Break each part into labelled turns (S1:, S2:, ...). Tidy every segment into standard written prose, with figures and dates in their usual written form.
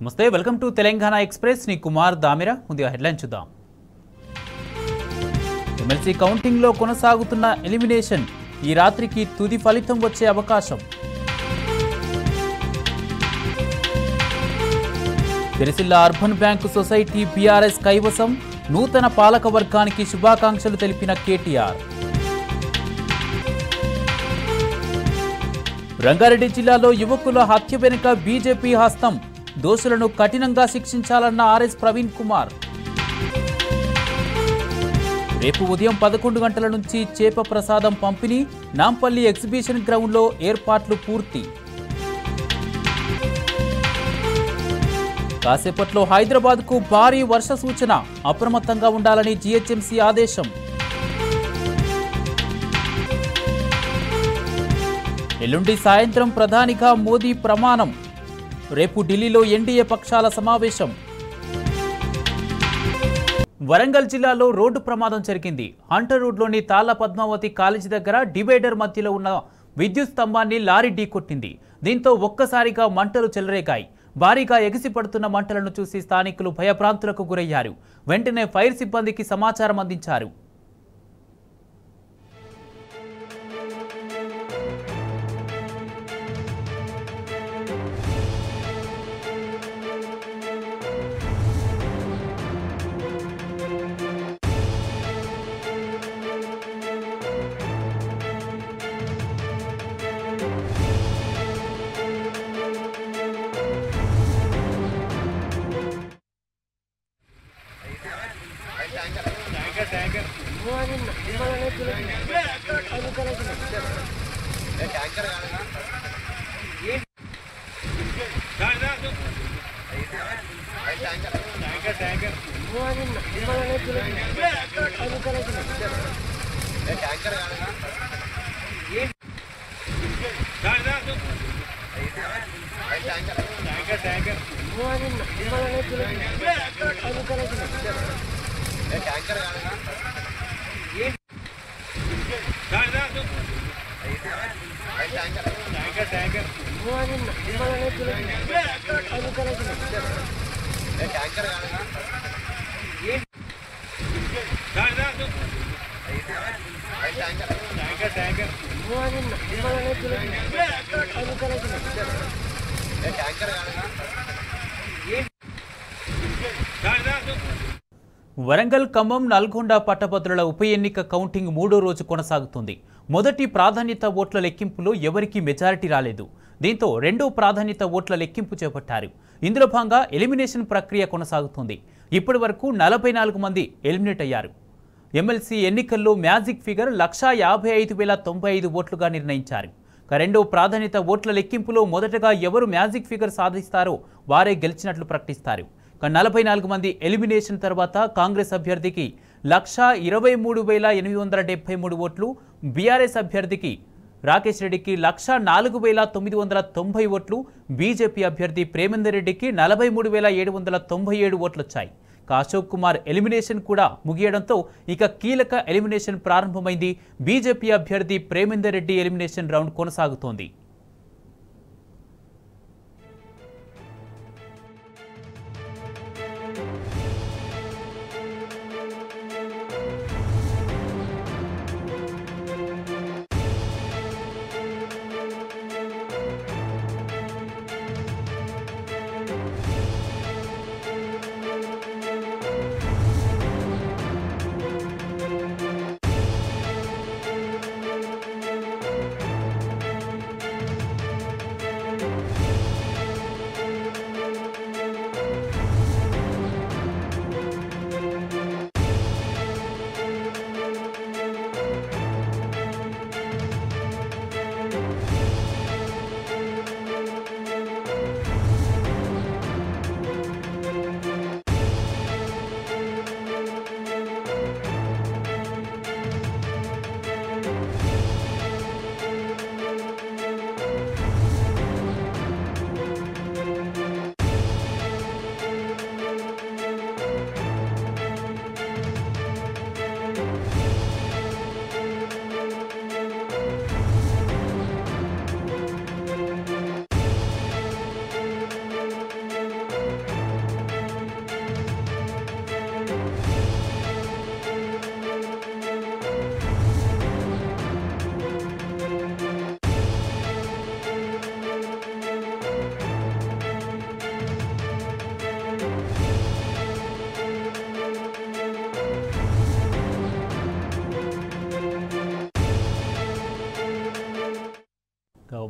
S1: నమస్తే welcome to Telangana express ని కుమార్ దామిరా ముందుగా హెడ్లైన్ చూద్దాం. ఎమ్మెల్సీ కౌంటింగ్ లో కొనసాగుతున్న ఎలిమినేషన్ ఈ రాత్రికి తుది ఫలితం వచ్చే అవకాశం. Sircilla urban bank society BRS కైవసం నూతన పాలక వర్గానికి శుభాకాంక్షలు తెలిపిన కేటీఆర్. రంగారెడ్డి జిల్లాలో యువకుల హత్య వెనుక బీజేపీ హస్తం, దోషులను కఠినంగా శిక్షించాలన్న ఆర్ఎస్ ప్రవీణ్ కుమార్. రేపు ఉదయం 11 గంటల నుంచి చేప ప్రసాదం పంపిణీ, నాంపల్లి ఎగ్జిబిషన్ గ్రౌండ్లో ఏర్పాట్లు పూర్తి. కాసేపట్లో హైదరాబాద్కు భారీ వర్ష సూచన, అప్రమత్తంగా ఉండాలని జీహెచ్ఎంసీ ఆదేశం. ఎల్లుండి సాయంత్రం ప్రధానిగా మోదీ ప్రమాణం. రేపు ఢిల్లీలో ఎన్డీఏ పక్షాల సమావేశం. వరంగల్ జిల్లాలో రోడ్డు ప్రమాదం జరిగింది. హంటర్ రోడ్లోని తాళ్ల పద్మావతి కాలేజీ దగ్గర డివైడర్ మధ్యలో ఉన్న విద్యుత్ స్తంభాన్ని లారీ ఢీకొట్టింది. దీంతో ఒక్కసారిగా మంటలు చెలరేగాయి. భారీగా ఎగిసిపడుతున్న మంటలను చూసి స్థానికులు భయభ్రాంతులకు గురయ్యారు. వెంటనే ఫైర్ సిబ్బందికి సమాచారం అందించారు. వరంగల్, ఖమ్మం, నల్గొండ పట్టభద్రుల ఉప ఎన్నిక కౌంటింగ్ 3వ రోజు కొనసాగుతుంది. మొదటి ప్రాధాన్యత ఓట్ల లెక్కింపులో ఎవరికీ మెజారిటీ రాలేదు. దీంతో రెండో ప్రాధాన్యత ఓట్ల లెక్కింపు చేపట్టారు. ఇందులో భాగంగా ఎలిమినేషన్ ప్రక్రియ కొనసాగుతుంది. ఇప్పటి వరకు 44 మంది ఎలిమినేట్ అయ్యారు. ఎమ్మెల్సీ ఎన్నికల్లో మ్యాజిక్ ఫిగర్ 1,55,095 ఓట్లుగా నిర్ణయించారు. రెండో ప్రాధాన్యత ఓట్ల లెక్కింపులో మొదటగా ఎవరు మ్యాజిక్ ఫిగర్ సాధిస్తారో వారే గెలిచినట్లు ప్రకటిస్తారు. 44 మంది ఎలిమినేషన్ తర్వాత కాంగ్రెస్ అభ్యర్థికి 1,23,873 ఓట్లు, బీఆర్ఎస్ అభ్యర్థికి రాకేష్ రెడ్డికి 1,04,990 ఓట్లు, బీజేపీ అభ్యర్థి ప్రేమేందర్ రెడ్డికి 43,797 ఓట్లు వచ్చాయి. అశోక్ కుమార్ ఎలిమినేషన్ కూడా ముగియడంతో ఇక కీలక ఎలిమినేషన్ ప్రారంభమైంది. బీజేపీ అభ్యర్థి ప్రేమేందర్ రెడ్డి ఎలిమినేషన్ రౌండ్ కొనసాగుతోంది.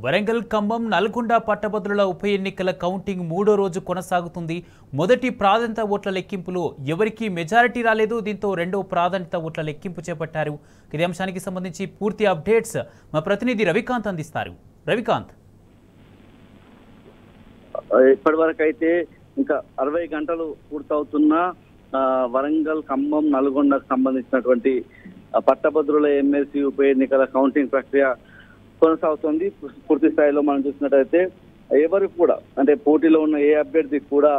S1: వరంగల్, ఖమ్మం, నల్గొండ పట్టభద్రుల ఉప ఎన్నికల కౌంటింగ్ 3వ రోజు కొనసాగుతుంది. మొదటి ప్రాధాన్యత ఓట్ల లెక్కింపులో ఎవరికీ మెజారిటీ రాలేదు. దీంతో రెండో ప్రాధాన్యత ఓట్ల లెక్కింపు చేపట్టారు. ఇదే అంశానికి సంబంధించి పూర్తి అప్డేట్స్ మా ప్రతినిధి రవికాంత్ అందిస్తారు. రవికాంత్,
S2: ఇప్పటివరకు అయితే ఇంకా 60 గంటలు పూర్తవుతున్న వరంగల్, ఖమ్మం, నల్గొండకు సంబంధించినటువంటి పట్టభద్రుల ఎమ్మెల్సీ ఉప ఎన్నికల కౌంటింగ్ ప్రక్రియ కొనసాగుతుంది. పూర్తి స్థాయిలో మనం చూసినట్టయితే ఎవరికి కూడా అంటే పోటీలో ఉన్న ఏ అభ్యర్థికి కూడా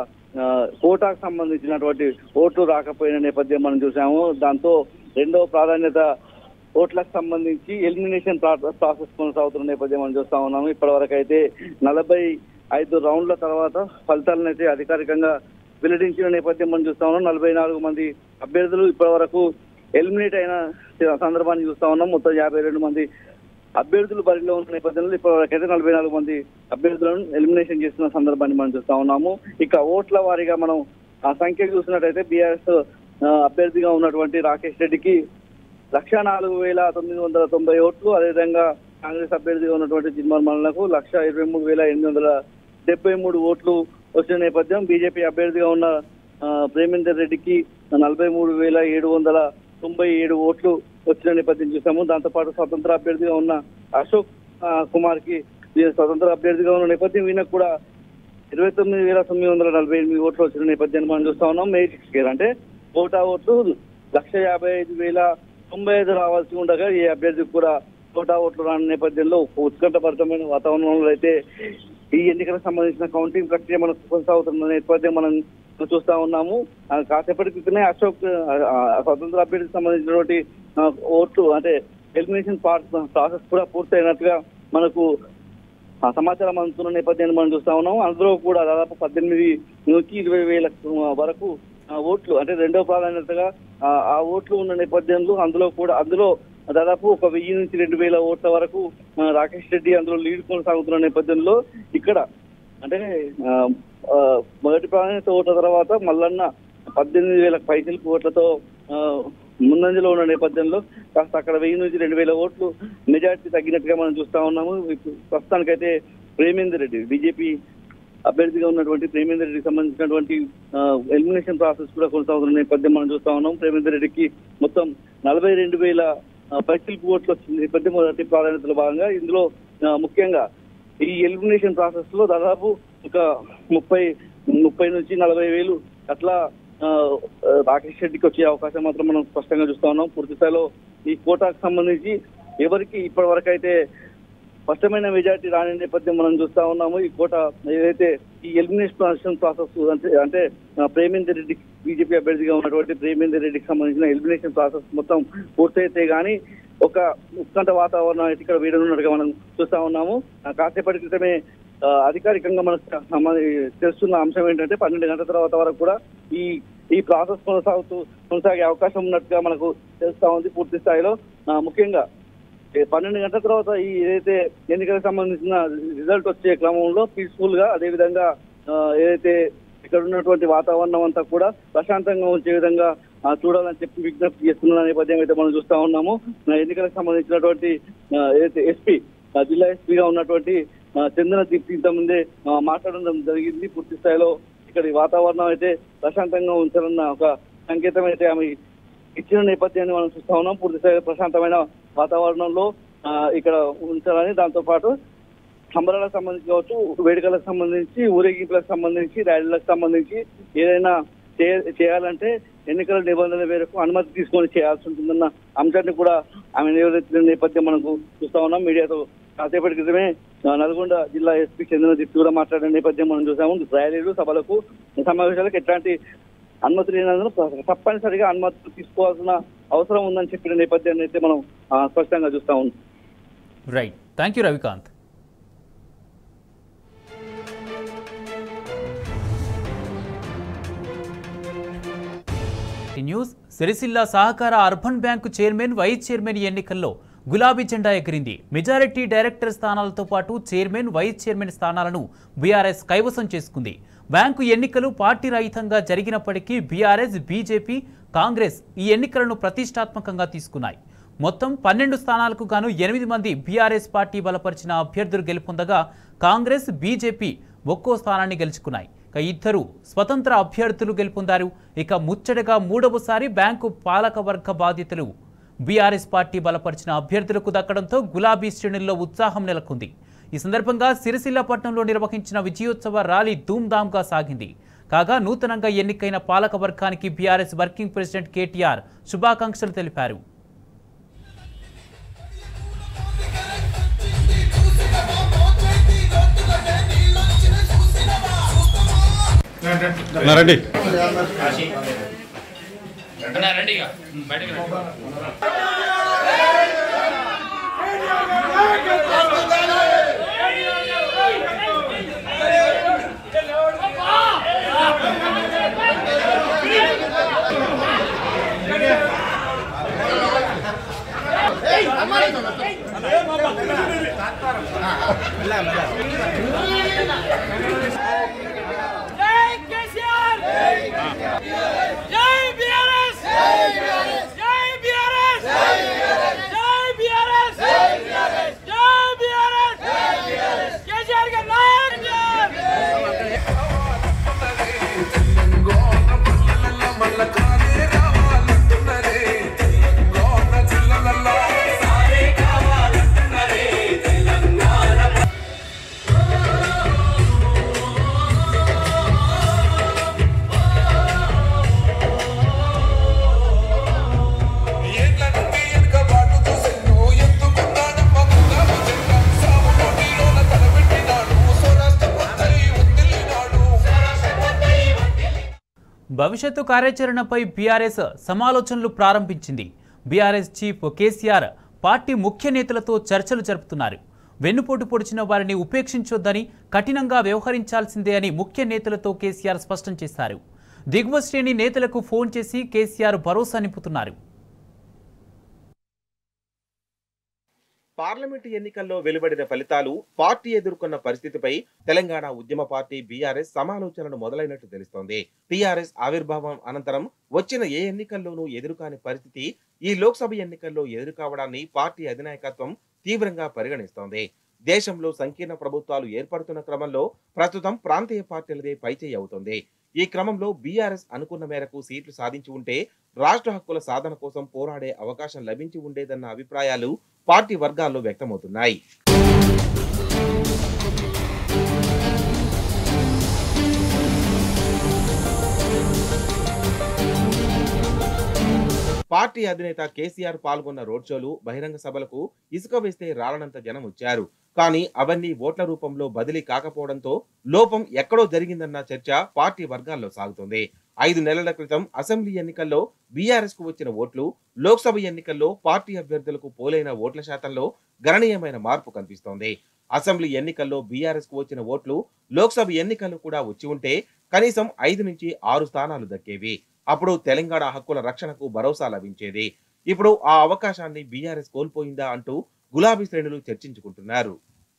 S2: కోటాకు సంబంధించినటువంటి ఓట్లు రాకపోయిన నేపథ్యం మనం చూసాము. దాంతో రెండవ ప్రాధాన్యత ఓట్లకు సంబంధించి ఎలిమినేషన్ ప్రాసెస్ కొనసాగుతున్న నేపథ్యం మనం చూస్తా ఉన్నాము. ఇప్పటివరకు అయితే 45 రౌండ్ల తర్వాత ఫలితాలను అయితే అధికారికంగా వెల్లడించిన నేపథ్యం మనం చూస్తా ఉన్నాం. 44 మంది అభ్యర్థులు ఇప్పటివరకు ఎలిమినేట్ అయిన సందర్భాన్ని చూస్తా ఉన్నాం. మొత్తం 52 మంది అభ్యర్థులు బరిలో ఉన్న నేపథ్యంలో ఇప్పటివరకు అయితే 44 మంది అభ్యర్థులను ఎలిమినేషన్ చేస్తున్న సందర్భాన్ని మనం చూస్తా ఉన్నాము. ఇక ఓట్ల వారీగా మనం ఆ సంఖ్య చూసినట్టయితే బీఆర్ఎస్ అభ్యర్థిగా ఉన్నటువంటి రాకేష్ రెడ్డికి 1,04,990 ఓట్లు, అదేవిధంగా కాంగ్రెస్ అభ్యర్థిగా ఉన్నటువంటి జిన్మర్ మల్లలకు 1,23,873 ఓట్లు వచ్చిన నేపథ్యం. బీజేపీ అభ్యర్థిగా ఉన్న ప్రేమేందర్ రెడ్డికి 43,797 ఓట్లు వచ్చిన నేపథ్యం చూసాము. దాంతోపాటు స్వతంత్ర అభ్యర్థిగా ఉన్న అశోక్ కుమార్ కి స్వతంత్ర అభ్యర్థిగా ఉన్న నేపథ్యం ఈయనకు కూడా 29,948 ఓట్లు వచ్చిన నేపథ్యాన్ని మనం చూస్తా ఉన్నాం. మెరిట్ స్కేర్ అంటే కోటా ఓట్లు 1,55,095 రావాల్సి ఉండగా ఈ అభ్యర్థికి కూడా కోటా ఓట్లు రాని నేపథ్యంలో ఉత్కంఠభరితమైన వాతావరణంలో అయితే ఈ ఎన్నికలకు సంబంధించిన కౌంటింగ్ ప్రక్రియ మనకు కొనసాగుతున్న నేపథ్యం మనం చూస్తా ఉన్నాము. కాసేపటి క్రితమే అశోక్ స్వతంత్ర అభ్యర్థికి సంబంధించినటువంటి ఓట్లు అంటే ఎలిమినేషన్ ప్రాసెస్ కూడా పూర్తయినట్టుగా మనకు సమాచారం అందుతున్న నేపథ్యాన్ని మనం చూస్తా ఉన్నాము. అందులో కూడా దాదాపు 18 నుంచి 20,000 వరకు ఓట్లు అంటే రెండో ప్రాధాన్యతగా ఆ ఓట్లు ఉన్న నేపథ్యంలో అందులో దాదాపు 1,000 నుంచి 2,000 ఓట్ల వరకు రాకేష్ రెడ్డి అందులో లీడ్ కొనసాగుతున్న నేపథ్యంలో ఇక్కడ అంటే మొదటి ప్రాధాన్యత ఓట్ల తర్వాత మల్లన్న 18,000 పైసలకు ఓట్లతో ముందంజలో ఉన్న నేపథ్యంలో కాస్త అక్కడ 1,000 నుంచి 2,000 ఓట్లు మెజార్టీ తగ్గినట్టుగా మనం చూస్తా ఉన్నాము. ప్రస్తుతానికైతే ప్రేమేందర్ రెడ్డి బీజేపీ అభ్యర్థిగా ఉన్నటువంటి ప్రేమేందర్ రెడ్డికి సంబంధించినటువంటి ఎలిమినేషన్ ప్రాసెస్ కూడా కొనసాగుతున్న నేపథ్యం మనం చూస్తా ఉన్నాం. ప్రేమేందర్ రెడ్డికి మొత్తం 42,000 పైసలకు ఓట్లు వచ్చిన నేపథ్యం మొదటి ప్రాధాన్యతలో భాగంగా ఇందులో ముఖ్యంగా ఈ ఎలిమినేషన్ ప్రాసెస్ లో దాదాపు ఒక 30 నుంచి 40,000 అట్లా రాకేష్ రెడ్డికి వచ్చే అవకాశం మాత్రం మనం స్పష్టంగా చూస్తా ఉన్నాం. పూర్తి స్థాయిలో ఈ కోటాకు సంబంధించి ఎవరికి ఇప్పటి వరకు అయితే స్పష్టమైన మెజార్టీ రాని నేపథ్యం మనం చూస్తా ఉన్నాము. ఈ కోట ఏదైతే ఈ ఎలిమినేషన్ ప్రాసెస్ అంటే ప్రేమేందర్ రెడ్డి బీజేపీ అభ్యర్థిగా ఉన్నటువంటి ప్రేమేందర్ రెడ్డికి సంబంధించిన ఎలిమినేషన్ ప్రాసెస్ మొత్తం పూర్తయితే గానీ ఒక ఉత్కంఠ వాతావరణం అయితే ఇక్కడ వీడనున్నట్టుగా మనం చూస్తా ఉన్నాము. కాసేపటి క్రితమే అధికారికంగా మనకు తెలుస్తున్న అంశం ఏంటంటే 12 గంటల తర్వాత వరకు కూడా ఈ ప్రాసెస్ కొనసాగే అవకాశం ఉన్నట్టుగా మనకు తెలుస్తా ఉంది. పూర్తి స్థాయిలో ముఖ్యంగా 12 గంటల తర్వాత ఈ ఏదైతే ఎన్నికలకు సంబంధించిన రిజల్ట్ వచ్చే క్రమంలో పీస్ఫుల్ గా అదేవిధంగా ఏదైతే ఇక్కడ ఉన్నటువంటి వాతావరణం అంతా కూడా ప్రశాంతంగా ఉంచే విధంగా చూడాలని చెప్పి విజ్ఞప్తి చేస్తున్న నేపథ్యం అయితే మనం చూస్తా ఉన్నాము. ఎన్నికలకు సంబంధించినటువంటి ఏదైతే ఎస్పీ జిల్లా ఎస్పీగా ఉన్నటువంటి చందన దీప్తి ఇంతకుముందే మాట్లాడడం జరిగింది. పూర్తి స్థాయిలో ఇక్కడ వాతావరణం అయితే ప్రశాంతంగా ఉంచాలన్న ఒక సంకేతం అయితే ఆమె ఇచ్చిన నేపథ్యాన్ని మనం చూస్తా ఉన్నాం. పూర్తి స్థాయిలో ప్రశాంతమైన వాతావరణంలో ఇక్కడ ఉంచాలని, దాంతో పాటు సంబరాలకు సంబంధించి కావచ్చు, వేడుకలకు సంబంధించి, ఊరేగింపులకు సంబంధించి, ర్యాలీలకు సంబంధించి ఏదైనా చేయాలంటే ఎన్నికల నిబంధనల మేరకు అనుమతి తీసుకొని చేయాల్సి ఉంటుందన్న అంశాన్ని కూడా ఆమె నివేదించిన నేపథ్యం మనకు చూస్తా ఉన్నాం. మీడియాతో కాసేపటి క్రితమే నల్గొండ జిల్లా ఎస్పీ చంద్రన దీప్తి కూడా మాట్లాడిన నేపథ్యం మనం చూసాము. ర్యాలీలు, సభలకు, సమావేశాలకు ఎట్లాంటి అనుమతి లేనందున తప్పనిసరిగా అనుమతులు తీసుకోవాల్సిన అవసరం ఉందని చెప్పిన నేపథ్యాన్ని అయితే మనం స్పష్టంగా చూస్తా ఉన్నాం.
S1: Right, thank you Ravikanth. News Sircilla సహకార urban bank chairman, vice chairman ఎన్నికల్లో గులాబీ జెండా ఎగిరింది. మెజారిటీ డైరెక్టర్ స్థానాలతో పాటు చైర్మన్, వైస్ చైర్మన్ స్థానాలను బీఆర్ఎస్ కైవసం చేసుకుంది. బ్యాంకు ఎన్నికలు పార్టీ రహితంగా జరిగినప్పటికీ బీఆర్ఎస్, బీజేపీ, కాంగ్రెస్ ఈ ఎన్నికలను ప్రతిష్టాత్మకంగా తీసుకున్నాయి. మొత్తం 12 స్థానాలకు గాను 8 మంది బీఆర్ఎస్ పార్టీ బలపరిచిన అభ్యర్థులు గెలుపొందగా కాంగ్రెస్, బీజేపీ ఒక్కో స్థానాన్ని గెలుచుకున్నాయి. ఇద్దరు స్వతంత్ర అభ్యర్థులు గెలుపొందారు. ఇక ముచ్చటగా మూడవసారి బ్యాంకు పాలకవర్గ బాధ్యతలు బీఆర్ఎస్ పార్టీ బలపరిచిన అభ్యర్థులకు దక్కడంతో గులాబీ శ్రేణుల్లో ఉత్సాహం నెలకొంది. ఈ సందర్భంగా సిరిసిల్ల పట్టణంలో నిర్వహించిన విజయోత్సవ ర్యాలీ ధూమ్ధామ్గా సాగింది. కాగా నూతనంగా ఎన్నికైన పాలక వర్గానికి బీఆర్ఎస్ వర్కింగ్ ప్రెసిడెంట్ కేటీఆర్ శుభాకాంక్షలు తెలిపారు. భవిష్యత్తు కార్యాచరణపై బీఆర్ఎస్ సమాలోచనలు ప్రారంభించింది. బీఆర్ఎస్ చీఫ్ కేసీఆర్ పార్టీ ముఖ్య నేతలతో చర్చలు జరుపుతున్నారు. వెన్నుపోటు పొడిచిన వారిని ఉపేక్షించొద్దని, కఠినంగా వ్యవహరించాల్సిందే అని ముఖ్య నేతలతో కేసీఆర్ స్పష్టం చేశారు. దిగువ శ్రేణి నేతలకు ఫోన్ చేసి కేసీఆర్ భరోసా నింపుతున్నారు.
S3: పార్లమెంటు ఎన్నికల్లో వెలువడిన ఫలితాలు, పార్టీ ఎదుర్కొన్న పరిస్థితిపై తెలంగాణ ఉద్యమ పార్టీ బీఆర్ఎస్ సమాలోచనలు మొదలైనట్టు తెలుస్తోంది. టీఆర్ఎస్ ఆవిర్భావం అనంతరం వచ్చిన ఏ ఎన్నికల్లోనూ ఎదురుకాని పరిస్థితి ఈ లోక్సభ ఎన్నికల్లో ఎదురుకావడాన్ని పార్టీ అధినాయకత్వం తీవ్రంగా పరిగణిస్తోంది. దేశంలో సంకీర్ణ ప్రభుత్వాలు ఏర్పడుతున్న క్రమంలో ప్రస్తుతం ప్రాంతీయ పార్టీలదే పైచేయి అవుతోంది. ఈ క్రమంలో బీఆర్ఎస్ అనుకున్న మేరకు సీట్లు సాధించి ఉంటే రాష్ట్ర హక్కుల సాధన కోసం పోరాడే అవకాశం లభించి ఉండేదన్న అభిప్రాయాలు పార్టీ వర్గాల్లో వ్యక్తమవుతున్నాయి. పార్టీ అధినేత కేసీఆర్ పాల్గొన్న రోడ్ షోలు, బహిరంగ సభలకు ఇసుక వేస్తే రాలనంత జనం వచ్చారు. కానీ అవన్నీ ఓట్ల రూపంలో బదిలీ కాకపోవడంతో లోపం ఎక్కడో జరిగిందన్న చర్చ పార్టీ వర్గాల్లో సాగుతోంది. 5 నెలల క్రితం అసెంబ్లీ ఎన్నికల్లో బీఆర్ఎస్ కు వచ్చిన ఓట్లు లోక్సభ ఎన్నికల్లో పార్టీ అభ్యర్థులకు పోలైన ఓట్ల శాతంలో గణనీయమైన మార్పు కనిపిస్తోంది. అసెంబ్లీ ఎన్నికల్లో బీఆర్ఎస్ కు వచ్చిన ఓట్లు లోక్సభ ఎన్నికల్లో కూడా వచ్చి ఉంటే కనీసం 5 నుంచి 6 స్థానాలు దక్కేవి. అప్పుడు తెలంగాణ హక్కుల రక్షణకు భరోసా లభించేది. ఇప్పుడు ఆ అవకాశాన్ని బీఆర్ఎస్ కోల్పోయిందా అంటూ గులాబీ శ్రేణులు చర్చించుకుంటున్నారు.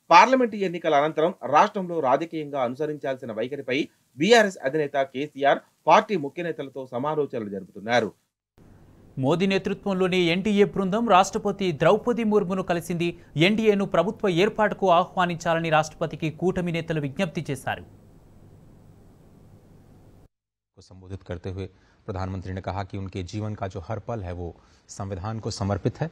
S3: పార్లమెంటు ఎన్నికల అనంతరం రాష్ట్రంలో రాజకీయంగా అనుసరించాల్సిన వైఖరిపై బీఆర్ఎస్ అధినేత కేసీఆర్ పార్టీ ముఖ్య నేతలతో సమాలోచనలు జరుపుతున్నారు.
S1: మోదీ నేతృత్వంలోని ఎన్డీఏ బృందం రాష్ట్రపతి ద్రౌపది ముర్మును కలిసింది. ఎన్డీఏను ప్రభుత్వ ఏర్పాటుకు ఆహ్వానించాలని రాష్ట్రపతికి కూటమి నేతలు విజ్ఞప్తి చేశారు.
S4: संबोधित करते हुए प्रधानमंत्री ने कहा कि उनके जीवन का जो हर पल है वो संविधान को समर्पित है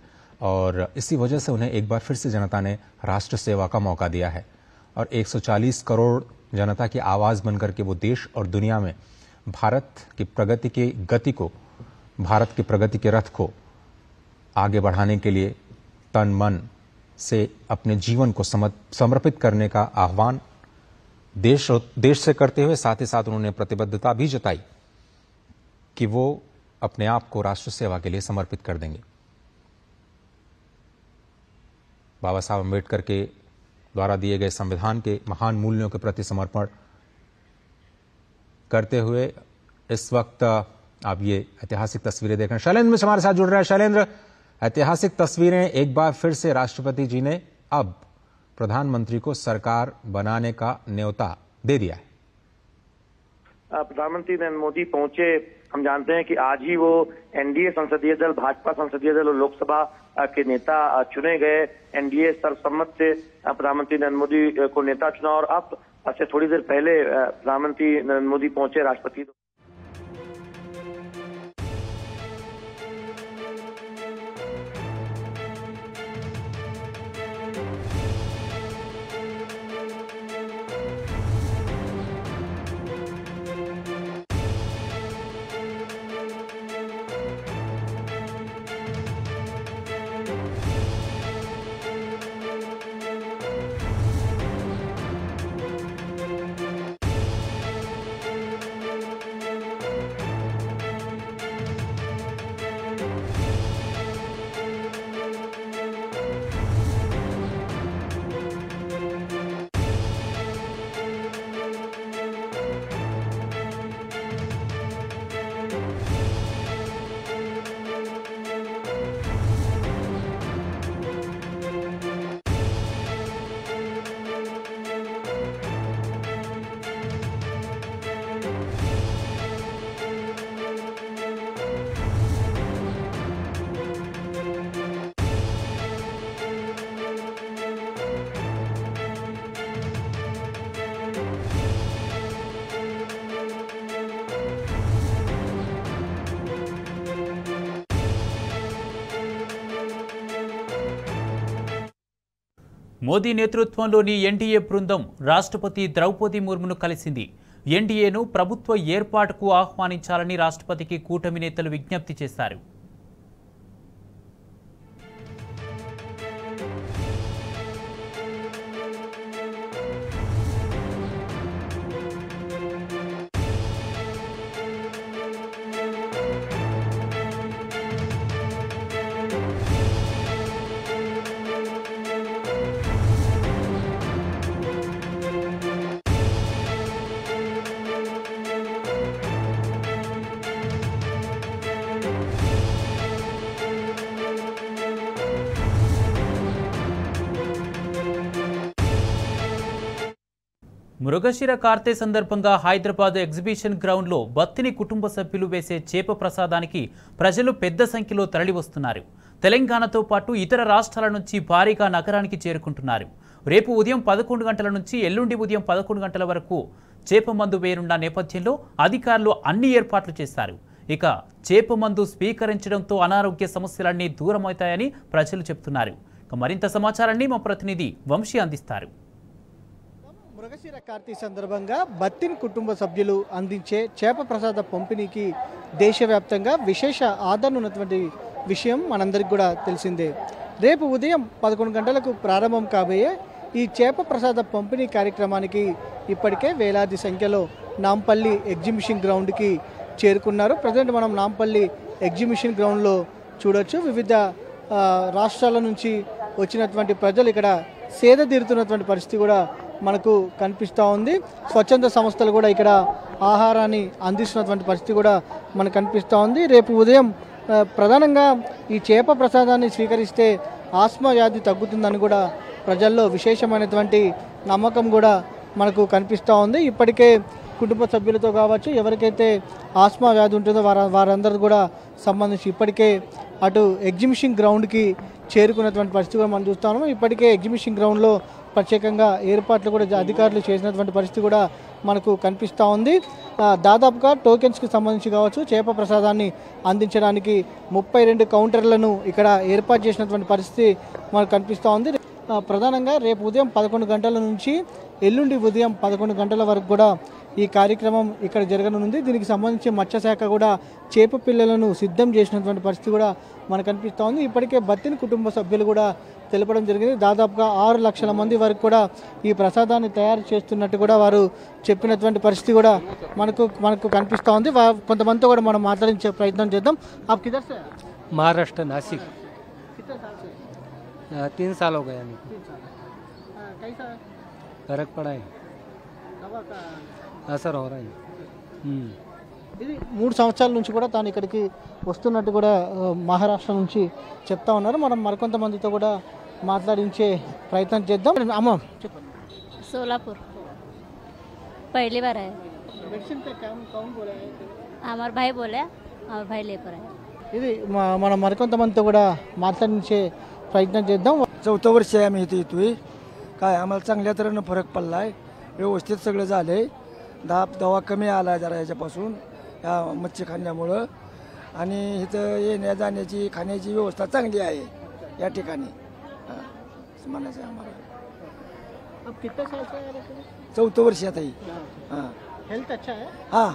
S4: और इसी वजह से उन्हें एक बार फिर से जनता ने राष्ट्र सेवा का मौका दिया है और 140 करोड़ जनता की आवाज बनकर के वो देश और दुनिया में भारत की प्रगति की गति को, भारत की प्रगति के रथ को आगे बढ़ाने के लिए तन मन से अपने जीवन को समर्पित करने का आह्वान देश से करते हुए साथ ही साथ उन्होंने प्रतिबद्धता भी जताई कि वो अपने आप को राष्ट्र सेवा के लिए समर्पित कर देंगे. बाबा साहब अम्बेडकर के द्वारा दिए गए संविधान के महान मूल्यों के प्रति समर्पण करते हुए इस वक्त आप ये ऐतिहासिक तस्वीरें देख रहे हैं. शैलेंद्र मिश्र हमारे साथ जुड़ रहे हैं. शैलेंद्र, ऐतिहासिक तस्वीरें, एक बार फिर से राष्ट्रपति जी ने अब प्रधानमंत्री को सरकार बनाने का न्योता दे दिया है.
S5: प्रधानमंत्री नरेंद्र मोदी पहुंचे। हम जानते हैं कि आज ही वो एनडीए संसदीय दल, भाजपा संसदीय दल और लोकसभा के नेता चुने गए। एनडीए सर्वसम्मत से प्रधानमंत्री नरेंद्र मोदी को नेता चुना और अब से थोड़ी देर पहले प्रधानमंत्री नरेंद्र मोदी पहुंचे राष्ट्रपति।
S1: మోదీ నేతృత్వంలోని ఎన్డీఏ బృందం రాష్ట్రపతి ద్రౌపది ముర్మును కలిసింది. ఎన్డీఏను ప్రభుత్వ ఏర్పాటుకు ఆహ్వానించాలని రాష్ట్రపతికి కూటమి నేతలు విజ్ఞప్తి చేశారు. మృగశిర కార్తె సందర్భంగా హైదరాబాద్ ఎగ్జిబిషన్ గ్రౌండ్లో బత్తిని కుటుంబ సభ్యులు వేసే చేప ప్రసాదానికి ప్రజలు పెద్ద సంఖ్యలో తరలివస్తున్నారు. తెలంగాణతో పాటు ఇతర రాష్ట్రాల నుంచి భారీగా నగరానికి చేరుకుంటున్నారు. రేపు ఉదయం 11 గంటల నుంచి ఎల్లుండి ఉదయం 11 గంటల వరకు చేప మందు వేరున్న నేపథ్యంలో అధికారులు అన్ని ఏర్పాట్లు చేశారు. ఇక చేప మందు స్వీకరించడంతో అనారోగ్య సమస్యలన్నీ దూరమవుతాయని ప్రజలు చెబుతున్నారు. మరింత సమాచారాన్ని మా ప్రతినిధి వంశీ అందిస్తారు.
S6: మృగశిర కార్తీ సందర్భంగా బత్తిన్ కుటుంబ సభ్యులు అందించే చేప ప్రసాద పంపిణీకి దేశవ్యాప్తంగా విశేష ఆదరణ ఉన్నటువంటి విషయం మనందరికీ కూడా తెలిసిందే. రేపు ఉదయం 11 గంటలకు ప్రారంభం కాబోయే ఈ చేప ప్రసాద పంపిణీ కార్యక్రమానికి ఇప్పటికే వేలాది సంఖ్యలో నాంపల్లి ఎగ్జిబిషన్ గ్రౌండ్కి చేరుకున్నారు. ప్రజెంట్ మనం నాంపల్లి ఎగ్జిబిషన్ గ్రౌండ్లో చూడొచ్చు. వివిధ రాష్ట్రాల నుంచి వచ్చినటువంటి ప్రజలు ఇక్కడ సేద తీరుతున్నటువంటి పరిస్థితి కూడా మనకు కనిపిస్తూ ఉంది. స్వచ్ఛంద సంస్థలు కూడా ఇక్కడ ఆహారాన్ని అందిస్తున్నటువంటి పరిస్థితి కూడా మనకు కనిపిస్తూ ఉంది. రేపు ఉదయం ప్రధానంగా ఈ చేప ప్రసాదాన్ని స్వీకరిస్తే ఆస్మా వ్యాధి తగ్గుతుందని కూడా ప్రజల్లో విశేషమైనటువంటి నమ్మకం కూడా మనకు కనిపిస్తూ ఉంది. ఇప్పటికే కుటుంబ సభ్యులతో కావచ్చు, ఎవరికైతే ఆస్మా వ్యాధి ఉంటుందో వారందరూ కూడా సంబంధించి ఇప్పటికే అటు ఎగ్జిబిషన్ గ్రౌండ్కి చేరుకున్నటువంటి పరిస్థితి కూడా మనం చూస్తాము. ఇప్పటికే ఎగ్జిబిషన్ గ్రౌండ్లో ప్రత్యేకంగా ఏర్పాట్లు కూడా అధికారులు చేసినటువంటి పరిస్థితి కూడా మనకు కనిపిస్తూ ఉంది. దాదాపుగా టోకెన్స్కి సంబంధించి కావచ్చు, చేప ప్రసాదాన్ని అందించడానికి 32 కౌంటర్లను ఇక్కడ ఏర్పాటు చేసినటువంటి పరిస్థితి మనకు కనిపిస్తూ ఉంది. ప్రధానంగా రేపు ఉదయం 11 గంటల నుంచి ఎల్లుండి ఉదయం 11 గంటల వరకు కూడా ఈ కార్యక్రమం ఇక్కడ జరగనుంది. దీనికి సంబంధించి మత్స్యశాఖ కూడా చేప పిల్లలను సిద్ధం చేసినటువంటి పరిస్థితి కూడా మనకు కనిపిస్తూ ఉంది. ఇప్పటికే బత్తిని కుటుంబ సభ్యులు కూడా తెలపడం జరిగింది. దాదాపుగా 6 లక్షల మంది వరకు కూడా ఈ ప్రసాదాన్ని తయారు చేస్తున్నట్టు కూడా వారు చెప్పినటువంటి పరిస్థితి కూడా మనకు కనిపిస్తూ ఉంది. కొంతమందితో కూడా మనం మాట్లాడించే ప్రయత్నం చేద్దాం. आप किधर से?
S7: महाराष्ट्र नासिक।
S6: कितने साल से?
S7: 3 साल हो गया।
S6: कैसा
S7: फर्क पड़ा है,
S6: दवा का
S7: असर हो रहा है।
S6: ఇది 3 సంవత్సరాల నుంచి కూడా తాను ఇక్కడికి వస్తున్నట్టు కూడా మహారాష్ట్ర నుంచి చెప్తా ఉన్నారు. మనం మరికొంతమందితో కూడా మాట్లాడించే ప్రయత్నం చేద్దాం. అమ్మ చెప్పండి.
S8: सोलापुर पहली बार है।
S6: वैक्सीन का कौन बोला है?
S8: हमारे भाई बोले और भाई लेकर आए.
S6: ఇది మనం మరికొంతమందితో కూడా మాట్లాడించే ప్రయత్నం చేద్దాం.
S9: 4थं वर्ष आहे आम्ही इथे येतोय. काय आम्हाला चांगल्या तऱ्हेनं फरक पडला आहे. व्यवस्थित सगळं झालं आहे. दवा कमी आला जरा याच्यापासून या मच्छी खाण्यामुळं आणि इथं येण्या जाण्याची खाण्याची व्यवस्था चांगली आहे या ठिकाणी. असं म्हणायचं आहे आम्हाला.
S6: अब कितने साल से आ रहे थे?
S9: 4थं वर्ष आता ही. हां
S6: हेल्थ अच्छा है?
S9: हां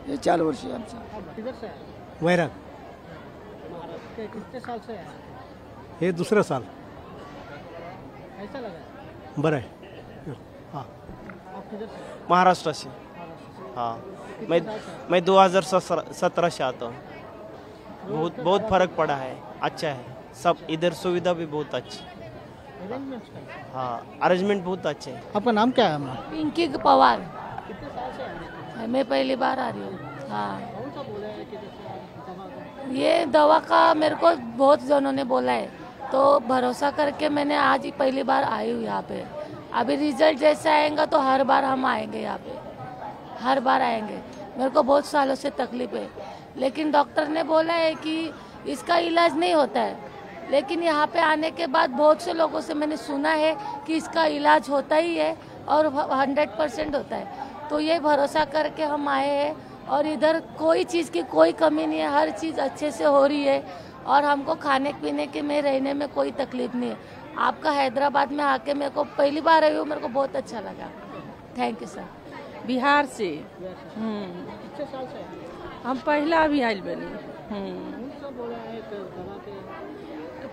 S9: हे 4 वर्ष आहे आमचं.
S6: अब किधर से आए?
S10: वैराग
S6: महाराष्ट्र के कितने साल से आए?
S10: हे दुसरं साल
S6: ऐसा लगा?
S10: बरं आहे. हां
S6: आप किधर से?
S11: महाराष्ट्र से. हाँ मैं 2017 से आता हूँ. बहुत फर्क पड़ा है. अच्छा है सब. इधर सुविधा भी बहुत अच्छी.
S6: अरेंजमेंट्स का?
S11: हाँ अरेंजमेंट बहुत अच्छे है.
S6: आपका नाम क्या है? अम्मा?
S12: पिंकी पवार.
S6: कितने साल से आ रहे थे?
S12: मैं पहली बार आ रही हूँ. हाँ
S6: कौन सा बोला है कि जैसे दवा का?
S12: ये दवा का मेरे को बहुत जनों ने बोला है तो भरोसा करके मैंने आज ही पहली बार आई हूँ यहाँ पे. अभी रिजल्ट जैसे आएगा तो हर बार हम आएंगे यहाँ पे. हर बार आएंगे. मेरे को बहुत सालों से तकलीफ है लेकिन डॉक्टर ने बोला है कि इसका इलाज नहीं होता है. लेकिन यहाँ पे आने के बाद बहुत से लोगों से मैंने सुना है कि इसका इलाज होता ही है और 100% होता है. तो ये भरोसा करके हम आए हैं और इधर कोई चीज़ की कोई कमी नहीं है. हर चीज़ अच्छे से हो रही है और हमको खाने पीने के में रहने में कोई तकलीफ नहीं है. आपका हैदराबाद में आके मेरे को पहली बार आई हूँ. मेरे को बहुत अच्छा लगा. Thank you sir.
S13: बिहार से.
S6: कितने साल से आए?
S13: हम पहला भी आयल बनी.
S6: कौन सा बोला है कि दवा के?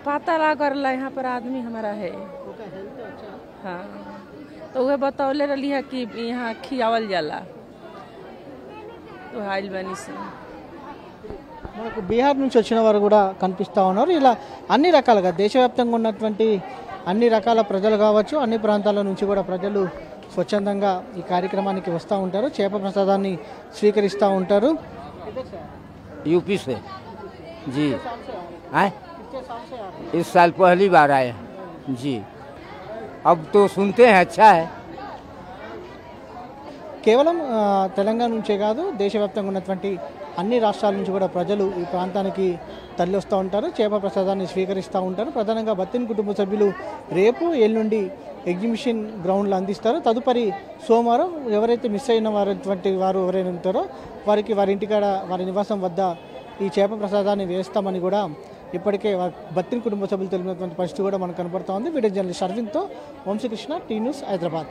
S13: पता लागल यहाँ पर आदमी हमारा है.
S6: ओका हेल्थ अच्छा है?
S13: हाँ तो वह बतौले रही है कि यहाँ खियावल जाला तो आयल बनी से.
S6: మనకు బీహార్ నుంచి వచ్చిన వారు కూడా కనిపిస్తూ ఉన్నారు. ఇలా అన్ని రకాలుగా దేశవ్యాప్తంగా ఉన్నటువంటి అన్ని రకాల ప్రజలు కావచ్చు, అన్ని ప్రాంతాల నుంచి కూడా ప్రజలు స్వచ్ఛందంగా ఈ కార్యక్రమానికి వస్తూ ఉంటారు, చేప ప్రసాదాన్ని స్వీకరిస్తూ ఉంటారు.
S14: यूपी से जी. आए इस साल पहली बार आए जी. अब तो सुनते हैं अच्छा है.
S6: కేవలం తెలంగాణ నుంచే కాదు దేశవ్యాప్తంగా ఉన్నటువంటి అన్ని రాష్ట్రాల నుంచి కూడా ప్రజలు ఈ ప్రాంతానికి తరలి వస్తూ ఉంటారు, చేప ప్రసాదాన్ని స్వీకరిస్తూ ఉంటారు. ప్రధానంగా బత్తిన్ కుటుంబ సభ్యులు రేపు ఎల్లుండి ఎగ్జిబిషన్ గ్రౌండ్లో అందిస్తారు. తదుపరి సోమవారం ఎవరైతే మిస్ అయిన వారు ఎవరైనా ఉంటారో వారికి వారి ఇంటికాడ వారి నివాసం వద్ద ఈ చేప ప్రసాదాన్ని వేస్తామని కూడా ఇప్పటికే బత్తిన్ కుటుంబ సభ్యులు తెలిపినటువంటి పరిస్థితి కూడా మనకు కనబడుతూ ఉంది. వీడియో జర్నలిస్ట్ అరవింద్తో వంశీకృష్ణ, టీ న్యూస్, హైదరాబాద్.